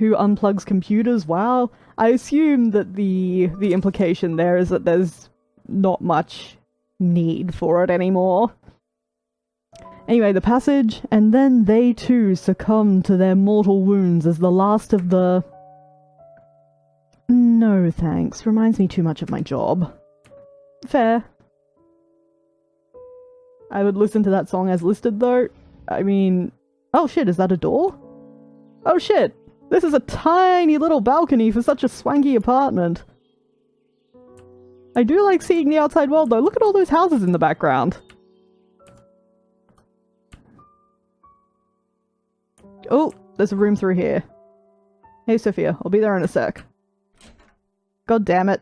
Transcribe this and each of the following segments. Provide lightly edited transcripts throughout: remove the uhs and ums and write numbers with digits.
Who unplugs computers? Wow. I assume that the implication there is that there's not much need for it anymore. Anyway, the passage, and then they too succumb to their mortal wounds as the last of the... No thanks, reminds me too much of my job. Fair. I would listen to that song as listed though. I mean... Oh shit, is that a door? Oh shit! This is a tiny little balcony for such a swanky apartment. I do like seeing the outside world though. Look at all those houses in the background. Oh, there's a room through here. Hey Sophia, I'll be there in a sec. God damn it.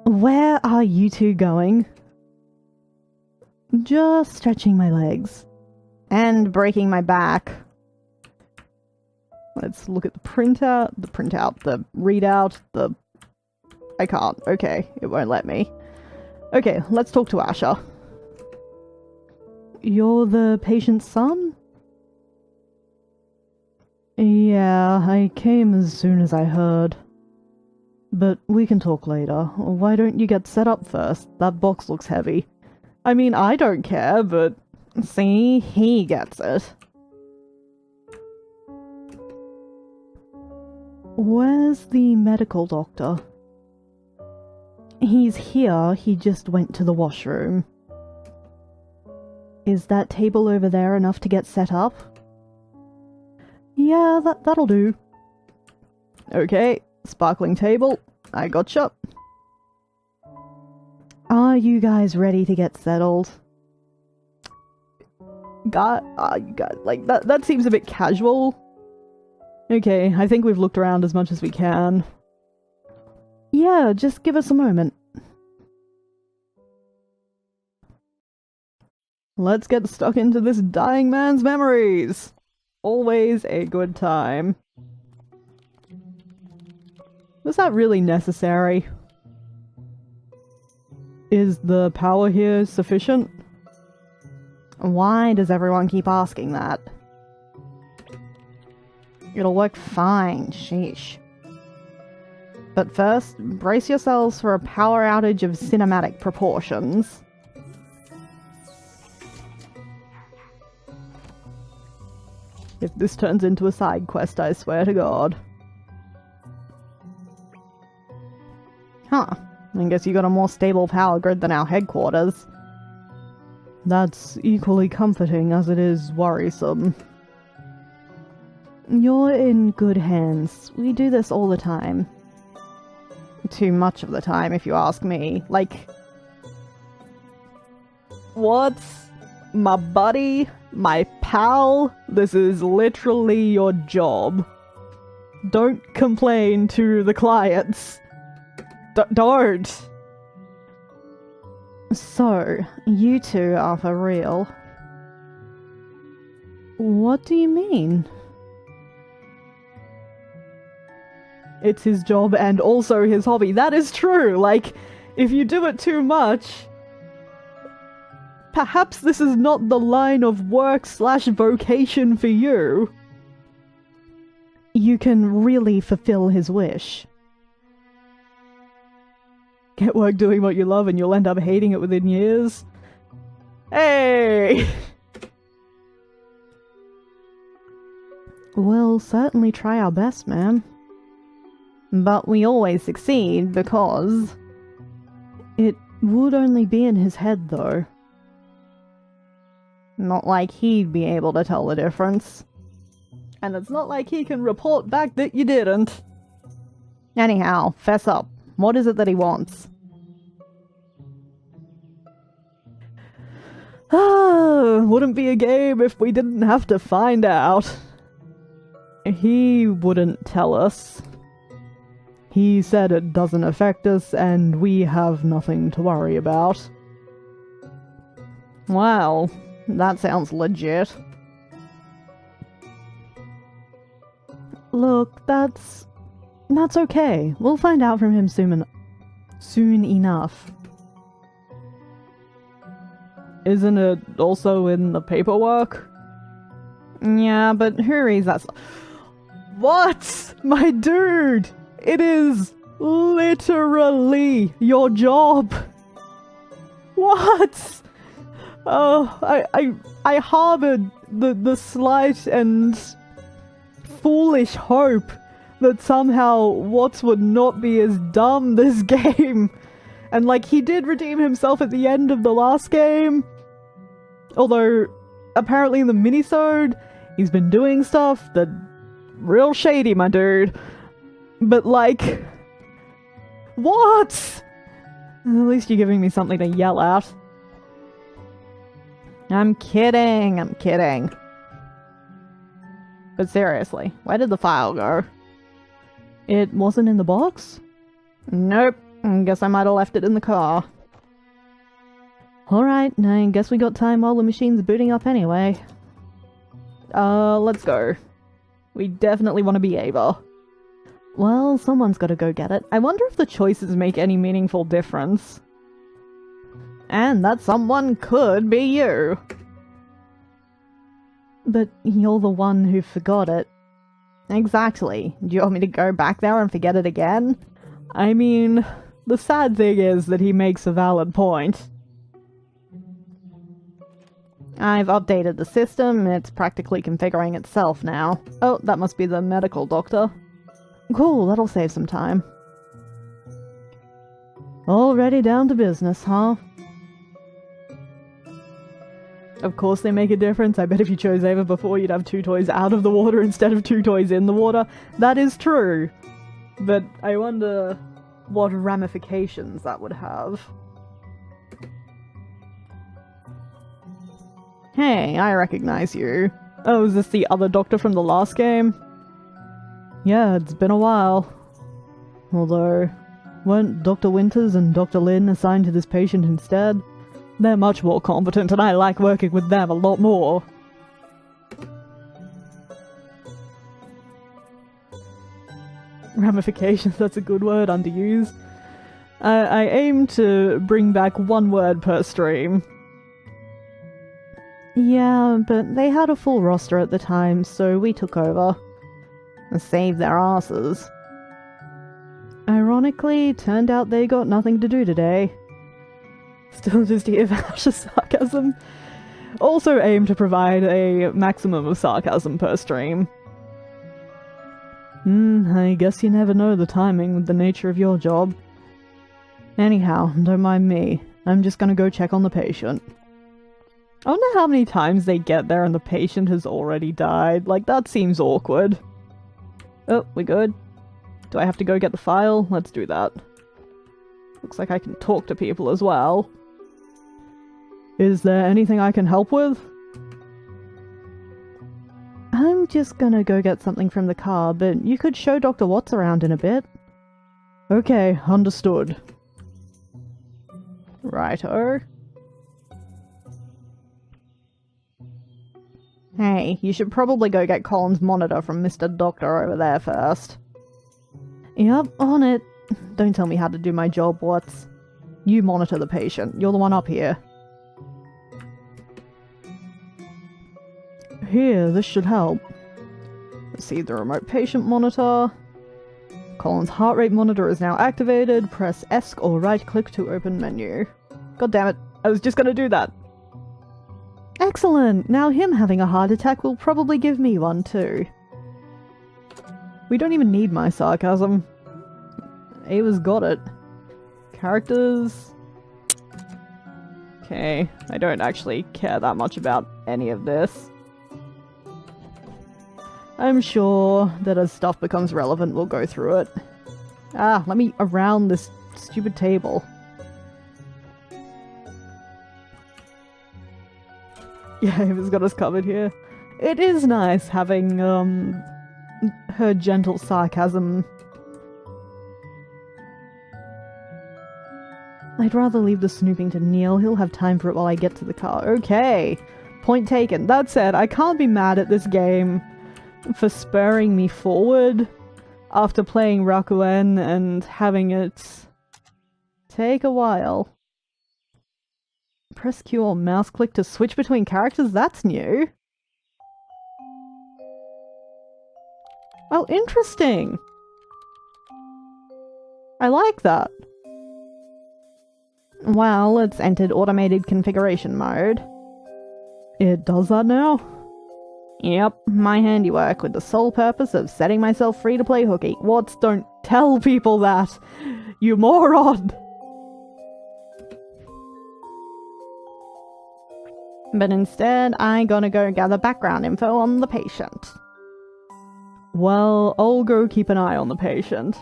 Where are you two going? Just stretching my legs. And breaking my back. Let's look at the printout, the readout, I can't. Okay, it won't let me. Okay, let's talk to Asher. You're the patient's son? Yeah, I came as soon as I heard. But we can talk later. Why don't you get set up first? That box looks heavy. I mean, I don't care, but... See, he gets it. Where's the medical doctor? He's here, he just went to the washroom. Is that table over there enough to get set up? Yeah, that'll do. Okay, sparkling table, I gotcha. Are you guys ready to get settled? God, like, that seems a bit casual. Okay, I think we've looked around as much as we can. Yeah, just give us a moment. Let's get stuck into this dying man's memories! Always a good time. Was that really necessary? Is the power here sufficient? Why does everyone keep asking that? It'll work fine, sheesh. But first, brace yourselves for a power outage of cinematic proportions. If this turns into a side quest, I swear to God. Huh. I guess you got a more stable power grid than our headquarters. That's equally comforting as it is worrisome. You're in good hands. We do this all the time. Too much of the time, if you ask me. Like... What? My buddy? My pal? This is literally your job. Don't complain to the clients. Don't! So, you two are for real. What do you mean? It's his job and also his hobby. That is true! Like, if you do it too much... Perhaps this is not the line of work/vocation for you. You can really fulfill his wish. Get work doing what you love and you'll end up hating it within years. Hey! We'll certainly try our best, ma'am. But we always succeed because... It would only be in his head, though. Not like he'd be able to tell the difference. And it's not like he can report back that you didn't. Anyhow, fess up. What is it that he wants? Wouldn't be a game if we didn't have to find out. He wouldn't tell us. He said it doesn't affect us and we have nothing to worry about. Wow, that sounds legit. Look, that's okay. We'll find out from him soon enough. Isn't it also in the paperwork? Yeah, but who reads that? What? My dude! It is literally your job! What? Oh, I harbored the slight and foolish hope that somehow Watts would not be as dumb this game. And like, he did redeem himself at the end of the last game. Although, apparently in the minisode, he's been doing stuff that real shady, my dude. But like, what? At least you're giving me something to yell at. I'm kidding, I'm kidding. But seriously, where did the file go? It wasn't in the box? Nope. Guess I might have left it in the car. Alright, I guess we got time while the machine's booting up anyway. Let's go. We definitely want to be Eva. Well, someone's gotta go get it. I wonder if the choices make any meaningful difference. And that someone could be you. But you're the one who forgot it. Exactly. Do you want me to go back there and forget it again? I mean, the sad thing is that he makes a valid point. I've updated the system, it's practically configuring itself now. Oh, that must be the medical doctor. Cool, that'll save some time. Already down to business, huh? Of course they make a difference. I bet if you chose Eva before, you'd have 2 toys out of the water instead of 2 toys in the water. That is true. But I wonder what ramifications that would have. Hey, I recognize you. Oh, is this the other doctor from the last game? Yeah, it's been a while. Although, weren't Dr. Winters and Dr. Lin assigned to this patient instead? They're much more competent and I like working with them a lot more. Ramifications, that's a good word, underused. I aim to bring back 1 word per stream. Yeah, but they had a full roster at the time, so we took over. And saved their asses. Ironically, turned out they got nothing to do today. Still just here for Ash's sarcasm. Also aim to provide a maximum of sarcasm per stream. I guess you never know the timing with the nature of your job. Anyhow, don't mind me. I'm just gonna go check on the patient. I wonder how many times they get there and the patient has already died. Like, that seems awkward. Oh, we good? Do I have to go get the file? Let's do that. Looks like I can talk to people as well. Is there anything I can help with? I'm just gonna go get something from the car, but you could show Dr. Watts around in a bit. Okay, understood. Righto. Hey, you should probably go get Colin's monitor from Mr. Doctor over there first. Yep, on it. Don't tell me how to do my job, Watts. You monitor the patient. You're the one up here. Here, this should help. Receive the remote patient monitor. Colin's heart rate monitor is now activated. Press ESC or right-click to open menu. God damn it, I was just gonna do that. Excellent! Now him having a heart attack will probably give me one too. We don't even need my sarcasm. Ava's got it. Characters... Okay, I don't actually care that much about any of this. I'm sure that as stuff becomes relevant, we'll go through it. Ah, let me around this stupid table. Yeah, Ava's got us covered here. It is nice having, her gentle sarcasm. I'd rather leave the snooping to Neil. He'll have time for it while I get to the car. Okay. Point taken. That said, I can't be mad at this game for spurring me forward after playing Rakuen and having it take a while. Press Q or mouse click to switch between characters? That's new. Oh, interesting. I like that. Well, it's entered automated configuration mode. It does that now? Yep, my handiwork with the sole purpose of setting myself free to play hooky. What? Don't tell people that! You moron! But instead, I gotta go gather background info on the patient. Well, I'll go keep an eye on the patient.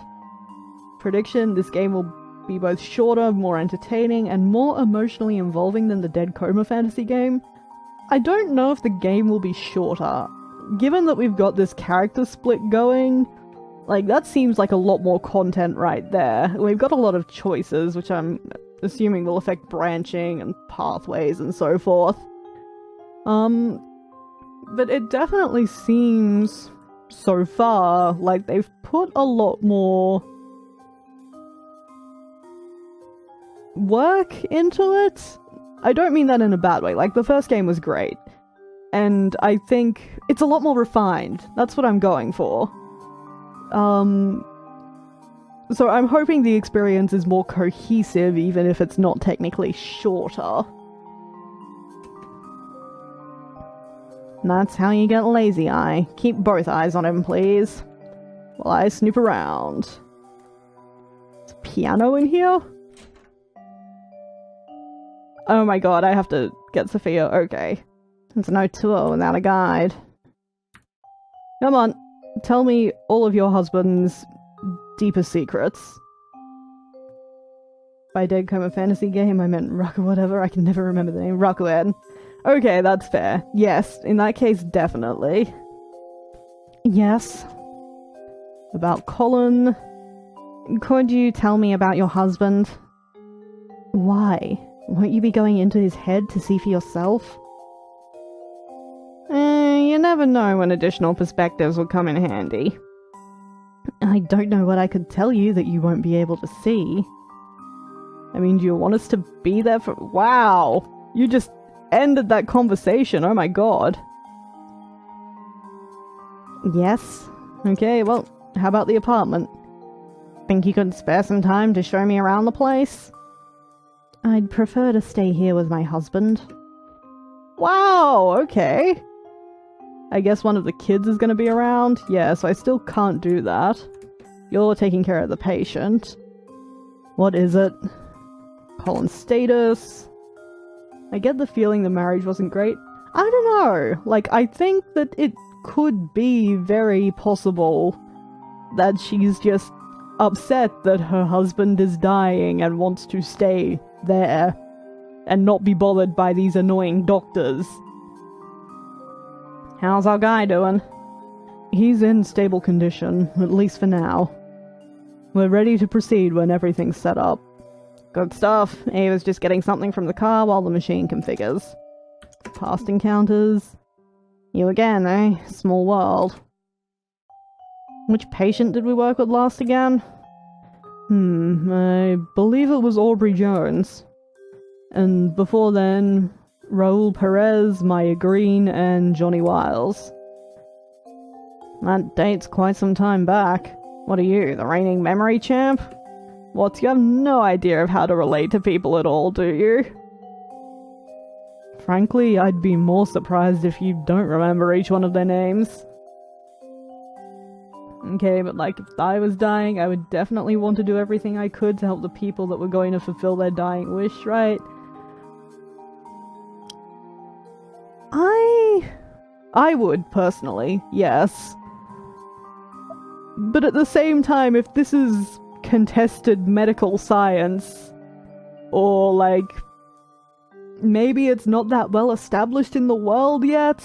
Prediction, this game will be both shorter, more entertaining, and more emotionally involving than the Dead Coma fantasy game. I don't know if the game will be shorter. Given that we've got this character split going, like, that seems like a lot more content right there. We've got a lot of choices, which I'm assuming will affect branching and pathways and so forth. But it definitely seems, so far, like they've put a lot more work into it. I don't mean that in a bad way. Like, the first game was great, and I think it's a lot more refined. That's what I'm going for. So I'm hoping the experience is more cohesive, even if it's not technically shorter. That's how you get Lazy Eye. Keep both eyes on him, please, while I snoop around. There's a piano in here? Oh my god, I have to get Sophia. Okay. There's no tour without a guide. Come on, tell me all of your husband's deepest secrets. By Dead Coma fantasy game, I meant Ruck or whatever. I can never remember the name. Ruckwen. Okay, that's fair. Yes, in that case, definitely. Yes. About Colin. Could you tell me about your husband? Why? Won't you be going into his head to see for yourself? You never know when additional perspectives will come in handy. I don't know what I could tell you that you won't be able to see. I mean, do you want us to be there for— Wow! You just ended that conversation, oh my god. Yes? Okay, well, how about the apartment? Think you could spare some time to show me around the place? I'd prefer to stay here with my husband. Wow, okay. I guess one of the kids is gonna be around? Yeah, so I still can't do that. You're taking care of the patient. What is it? Colin's status. I get the feeling the marriage wasn't great. I don't know. Like, I think that it could be very possible that she's just upset that her husband is dying and wants to stay there and not be bothered by these annoying doctors. How's our guy doing? He's in stable condition, at least for now. We're ready to proceed when everything's set up. Good stuff. Eva's just getting something from the car while the machine configures. Past encounters. You again, eh? Small world. Which patient did we work with last again? I believe it was Aubrey Jones. And before then, Raul Perez, Maya Green, and Johnny Wiles. That dates quite some time back. What are you, the reigning memory champ? What, you have no idea of how to relate to people at all, do you? Frankly, I'd be more surprised if you don't remember each one of their names. Okay, but like, if I was dying, I would definitely want to do everything I could to help the people that were going to fulfill their dying wish, right? I would, personally, yes. But at the same time, if this is contested medical science, or like, maybe it's not that well established in the world yet,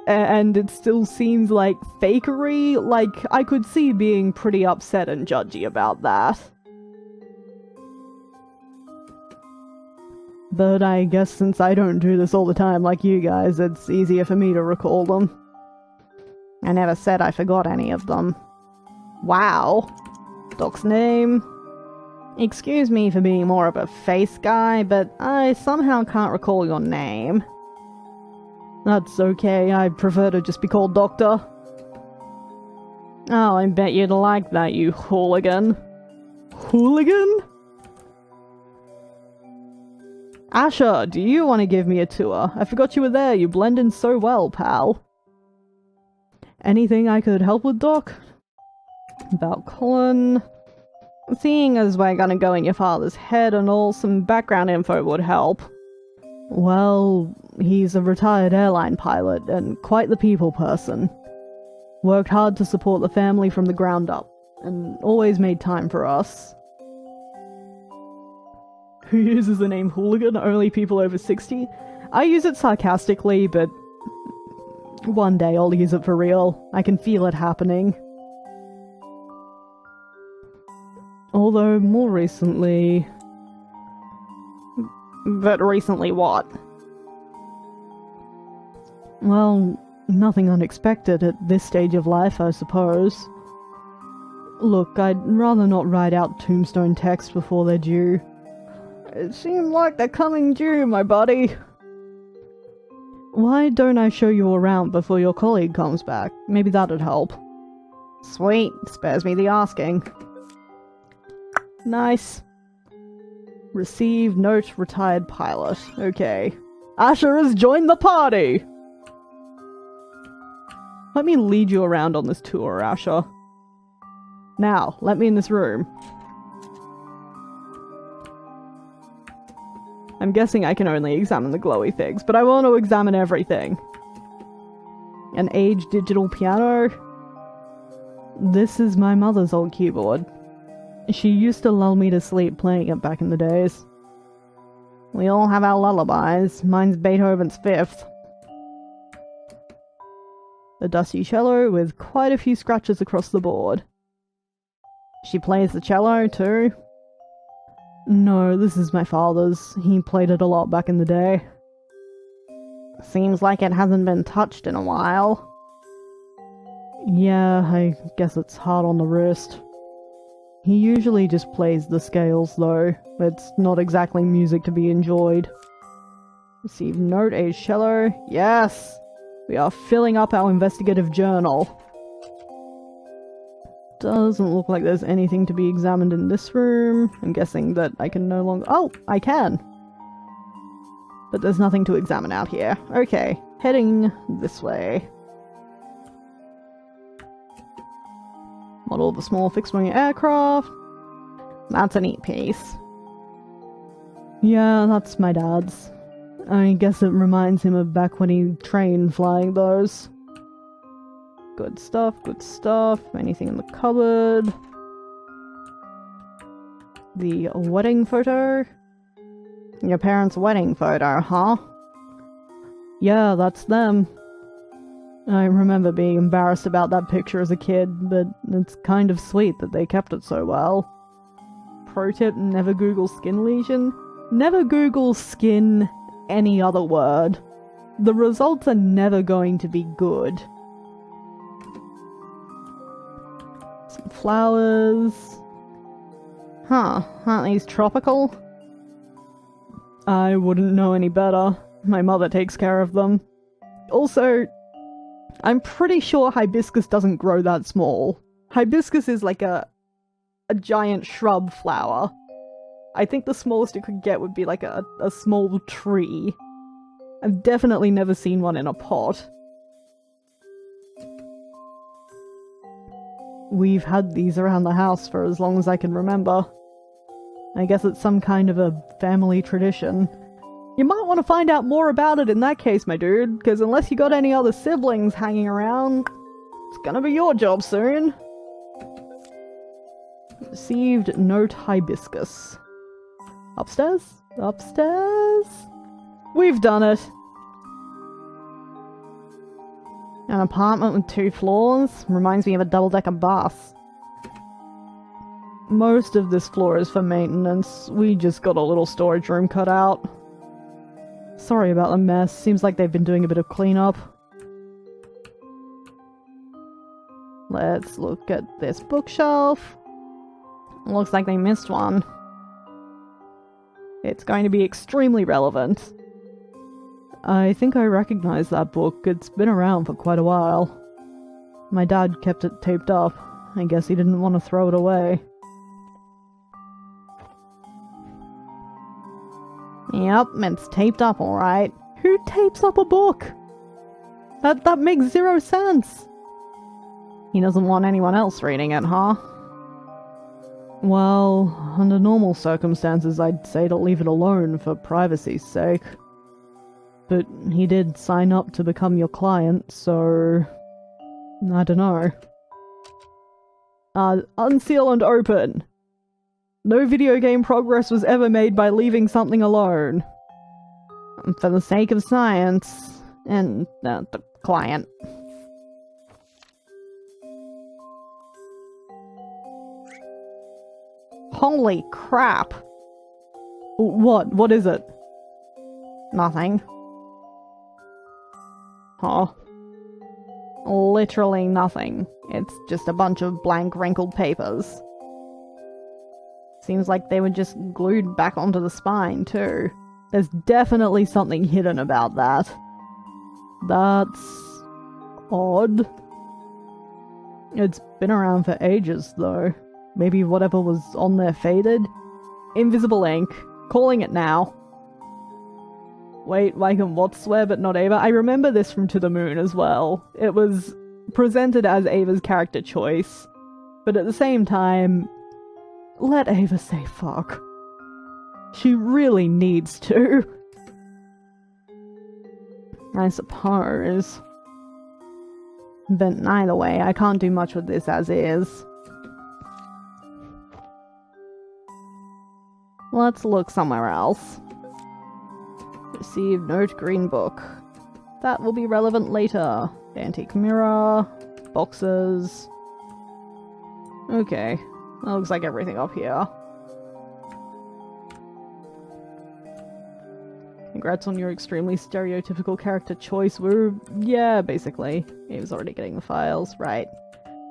and it still seems like fakery, like, I could see being pretty upset and judgy about that. But I guess since I don't do this all the time like you guys, it's easier for me to recall them. I never said I forgot any of them. Wow. Doc's name. Excuse me for being more of a face guy, but I somehow can't recall your name. That's okay, I prefer to just be called Doctor. Oh, I bet you'd like that, you hooligan. Hooligan? Asher, do you want to give me a tour? I forgot you were there. You blend in so well, pal. Anything I could help with, Doc? About Colin? Seeing as we're gonna go in your father's head and all, some background info would help. Well, he's a retired airline pilot and quite the people person. Worked hard to support the family from the ground up, and always made time for us. Who uses the name hooligan? Only people over 60? I use it sarcastically, but one day I'll use it for real. I can feel it happening. Although, more recently... But recently what? Well, nothing unexpected at this stage of life, I suppose. Look, I'd rather not write out tombstone text before they're due. It seems like they're coming due, my buddy. Why don't I show you around before your colleague comes back? Maybe that'd help. Sweet, spares me the asking. Nice. Receive note, retired pilot. Okay. Asher has joined the party! Let me lead you around on this tour, Asher. Now, let me in this room. I'm guessing I can only examine the glowy things, but I want to examine everything. An aged digital piano. This is my mother's old keyboard. She used to lull me to sleep playing it back in the days. We all have our lullabies. Mine's Beethoven's Fifth. A dusty cello with quite a few scratches across the board. She plays the cello, too? No, this is my father's. He played it a lot back in the day. Seems like it hasn't been touched in a while. Yeah, I guess it's hard on the wrist. He usually just plays the scales, though. It's not exactly music to be enjoyed. Receive note, aged cello. Yes! We are filling up our investigative journal. Doesn't look like there's anything to be examined in this room. I'm guessing that I can no longer... Oh, I can! But there's nothing to examine out here. Okay, heading this way. Model of a small fixed-wing aircraft. That's a neat piece. Yeah, that's my dad's. I guess it reminds him of back when he trained flying those. Good stuff, good stuff. Anything in the cupboard? The wedding photo? Your parents' wedding photo, huh? Yeah, that's them. I remember being embarrassed about that picture as a kid, but it's kind of sweet that they kept it so well. Pro tip, never Google skin lesion. Never Google skin any other word. The results are never going to be good. Some flowers. Huh, aren't these tropical? I wouldn't know any better. My mother takes care of them. Also, I'm pretty sure hibiscus doesn't grow that small. Hibiscus is like a giant shrub flower. I think the smallest it could get would be like a small tree. I've definitely never seen one in a pot. We've had these around the house for as long as I can remember. I guess it's some kind of a family tradition. You might want to find out more about it in that case, my dude, because unless you got any other siblings hanging around, it's gonna be your job soon. Received note hibiscus. Upstairs? Upstairs? We've done it! An apartment with 2 floors. Reminds me of a double-decker bus. Most of this floor is for maintenance. We just got a little storage room cut out. Sorry about the mess. Seems like they've been doing a bit of cleanup. Let's look at this bookshelf. Looks like they missed one. It's going to be extremely relevant. I think I recognize that book. It's been around for quite a while. My dad kept it taped up. I guess he didn't want to throw it away. Yep, it's taped up alright. Who tapes up a book? That makes zero sense. He doesn't want anyone else reading it, huh? Well, under normal circumstances I'd say to leave it alone for privacy's sake. But he did sign up to become your client, so... I don't know. Unseal and open. No video game progress was ever made by leaving something alone. For the sake of science, and the client. Holy crap! What? What is it? Nothing. Huh. Literally nothing. It's just a bunch of blank, wrinkled papers. Seems like they were just glued back onto the spine, too. There's definitely something hidden about that. That's... odd. It's been around for ages, though. Maybe whatever was on there faded? Invisible ink. Calling it now. Wait, I can what swear but not Eva? I remember this from To the Moon as well. It was presented as Ava's character choice. But at the same time, let Ava say fuck. She really needs to. I suppose. But either way, I can't do much with this as is. Let's look somewhere else. Receive note green book. That will be relevant later. Antique mirror. Boxes. Okay. That looks like everything up here. Congrats on your extremely stereotypical character choice. Yeah, basically. Eva's already getting the files. Right.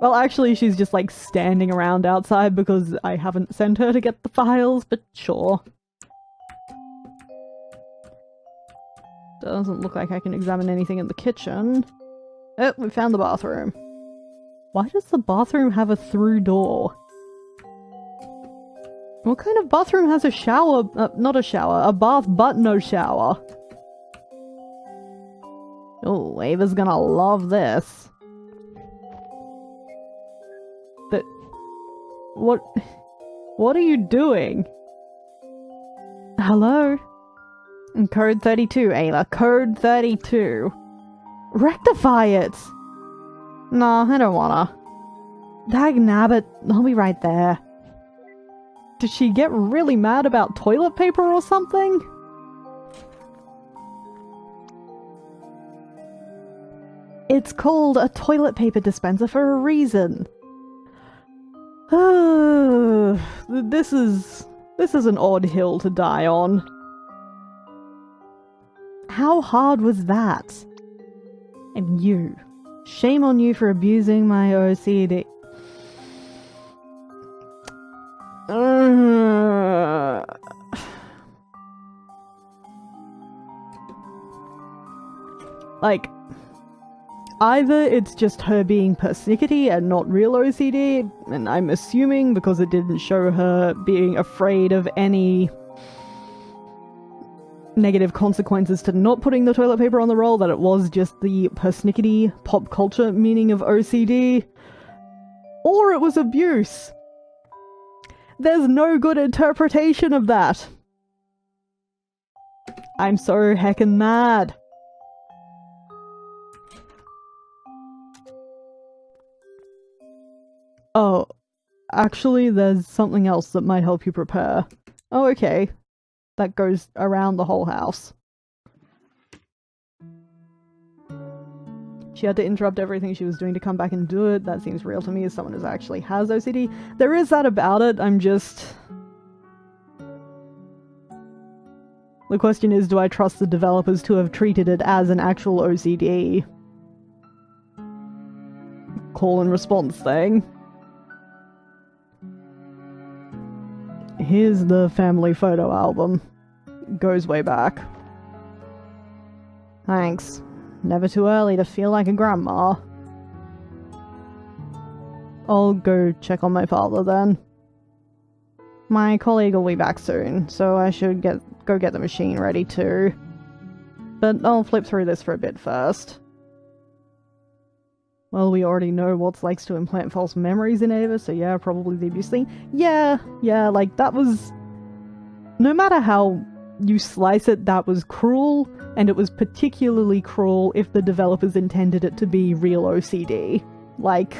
Well, actually, she's just, like, standing around outside because I haven't sent her to get the files, but sure. Doesn't look like I can examine anything in the kitchen. Oh, we found the bathroom. Why does the bathroom have a through door? What kind of bathroom has a shower? Not a shower, a bath but no shower. Oh, Ava's gonna love this. But... What are you doing? Hello? Code 32, Ava. Code 32. Rectify it! Nah, I don't wanna. Dagnabbit, I'll be right there. Did she get really mad about toilet paper or something? It's called a toilet paper dispenser for a reason. This is an odd hill to die on. How hard was that? And you. Shame on you for abusing my OCD. Like, either it's just her being persnickety and not real OCD, and I'm assuming because it didn't show her being afraid of any negative consequences to not putting the toilet paper on the roll, that it was just the persnickety pop culture meaning of OCD, or it was abuse. There's no good interpretation of that. I'm so heckin' mad. Oh, actually there's something else that might help you prepare. Oh, okay. That goes around the whole house. She had to interrupt everything she was doing to come back and do it. That seems real to me as someone who actually has OCD. There is that about it, I'm just... The question is, do I trust the developers to have treated it as an actual OCD call and response thing? Here's the family photo album. Goes way back. Thanks. Never too early to feel like a grandma. I'll go check on my father then. My colleague will be back soon, so I should go get the machine ready too. But I'll flip through this for a bit first. Well, we already know Watts likes to implant false memories in Eva, so yeah, probably the abuse thing. Yeah, like that was... No matter how you slice it, that was cruel, and it was particularly cruel if the developers intended it to be real OCD. Like...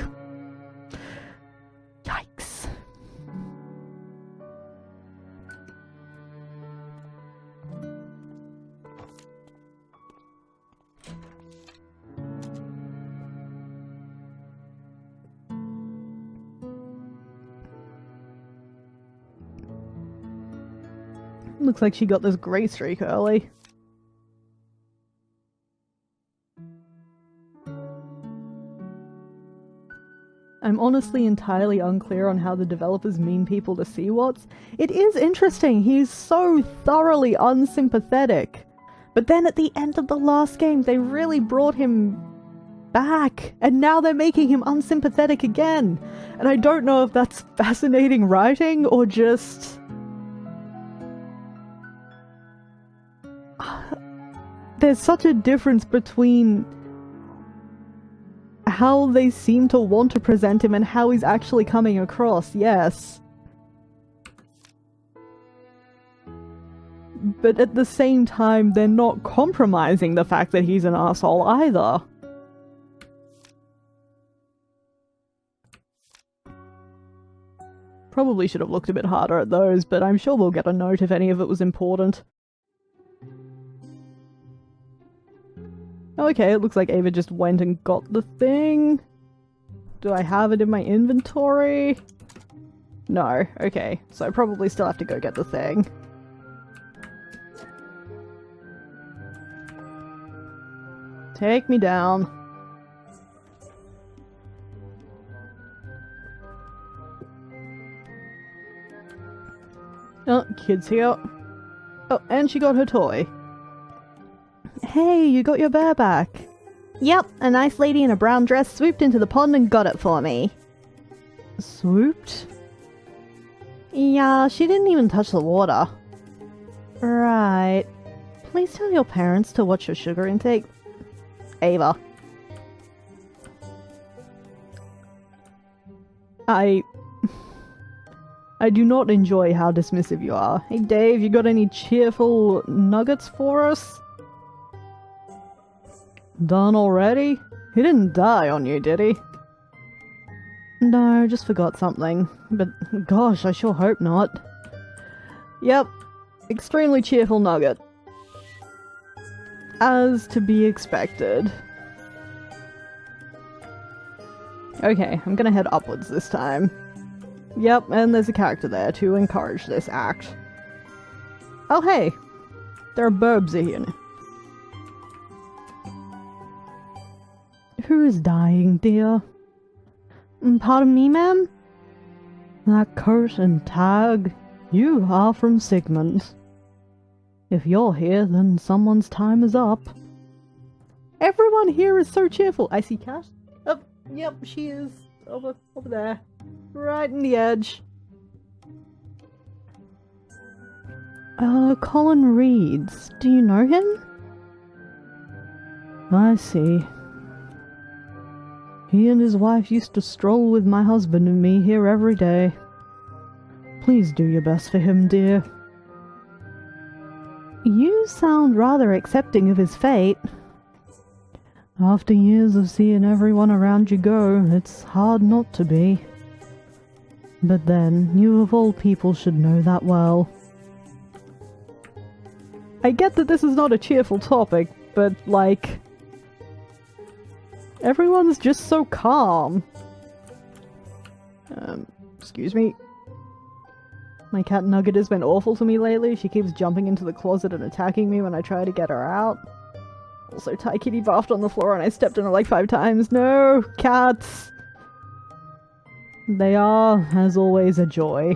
Yikes. Looks like she got this grey streak early. I'm honestly entirely unclear on how the developers mean people to see Watts. It is interesting, he's so thoroughly unsympathetic. But then at the end of the last game, they really brought him back, and now they're making him unsympathetic again. And I don't know if that's fascinating writing or just... There's such a difference between how they seem to want to present him and how he's actually coming across, yes. But at the same time, they're not compromising the fact that he's an asshole either. Probably should have looked a bit harder at those, but I'm sure we'll get a note if any of it was important. Okay, it looks like Eva just went and got the thing. Do I have it in my inventory? No. Okay, so I probably still have to go get the thing. Take me down. Oh, kid's here. Oh, and she got her toy. Hey, you got your bear back. Yep, a nice lady in a brown dress swooped into the pond and got it for me. Swooped? Yeah, she didn't even touch the water. Right. Please tell your parents to watch your sugar intake. Eva. I do not enjoy how dismissive you are. Hey Dave, you got any cheerful nuggets for us? Done already? He didn't die on you, did he? No, just forgot something. But gosh, I sure hope not. Yep. Extremely cheerful nugget. As to be expected. Okay, I'm gonna head upwards this time. Yep, and there's a character there to encourage this act. Oh hey! There are burbs here. Who is dying, dear? Pardon me, ma'am? That Kurt and Tag, you are from Sigmund. If you're here, then someone's time is up. Everyone here is so cheerful. I see Cat. Oh, yep, she is. Over there. Right in the edge. Colin Reeds. Do you know him? I see. He and his wife used to stroll with my husband and me here every day. Please do your best for him, dear. You sound rather accepting of his fate. After years of seeing everyone around you go, it's hard not to be. But then, you of all people should know that well. I get that this is not a cheerful topic, but, like... Everyone's just so calm. Excuse me. My cat Nugget has been awful to me lately. She keeps jumping into the closet and attacking me when I try to get her out. Also, Thai Kitty barfed on the floor and I stepped in her like 5 times. No! Cats! They are, as always, a joy.